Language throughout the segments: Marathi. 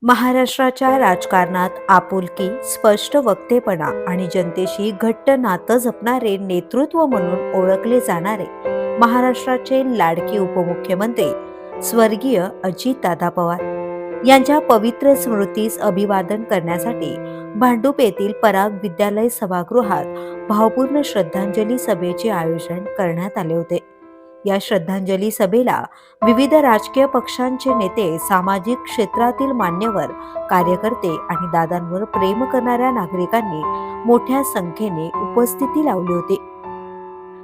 महाराष्ट्राच्या राजकारणात आपुलकी, स्पष्ट वक्तेपणा आणि जनतेशी घट्ट नातं जपणारे नेतृत्व म्हणून ओळखले जाणारे महाराष्ट्राचे लाडके उपमुख्यमंत्री स्वर्गीय अजितदादा पवार यांच्या पवित्र स्मृतीस अभिवादन करण्यासाठी भांडूप येथील पराग विद्यालय सभागृहात भावपूर्ण श्रद्धांजली सभेचे आयोजन करण्यात आले होते। या श्रद्धांजली सभेला विविध राजकीय पक्षांचे नेते, सामाजिक क्षेत्रातील मान्यवर, कार्यकर्ते आणि दादांवर प्रेम करणाऱ्या नागरिकांनी मोठ्या संख्येने उपस्थिती लावली होती।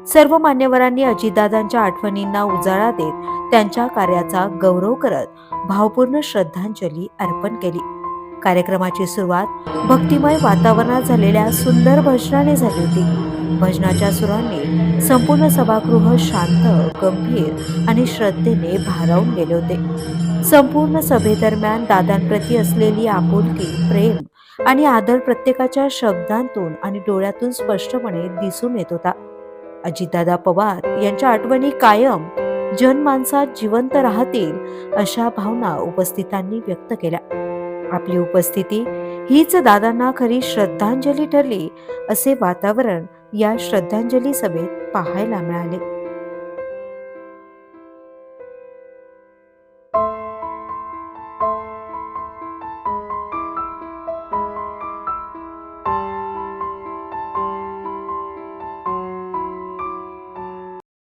सर्व मान्यवरांनी अजितदादांच्या आठवणींना उजाळा देत त्यांच्या कार्याचा गौरव करत भावपूर्ण श्रद्धांजली अर्पण केली। कार्यक्रमाची सुरुवात भक्तिमय वातावरणात झालेल्या सुंदर भजनाने झाली होती। भजनाच्या सुरांनी संपूर्ण सभागृह शांत, गंभीर आणि श्रद्धेने भारावून गेले होते। संपूर्ण सभेदरम्यान दादांप्रती असलेली आपुलकी, प्रेम आणि आदर प्रत्येकाच्या शब्दांतून आणि डोळ्यातून स्पष्टपणे दिसून येत होता। अजितदादा पवार यांच्या आठवणी कायम जनमानसात जिवंत राहतील अशा भावना उपस्थितांनी व्यक्त केल्या। आपली उपस्थिती हीच दादांना खरी श्रद्धांजली ठरली असे वातावरण या श्रद्धांजली सभेत पाहायला मिळाले।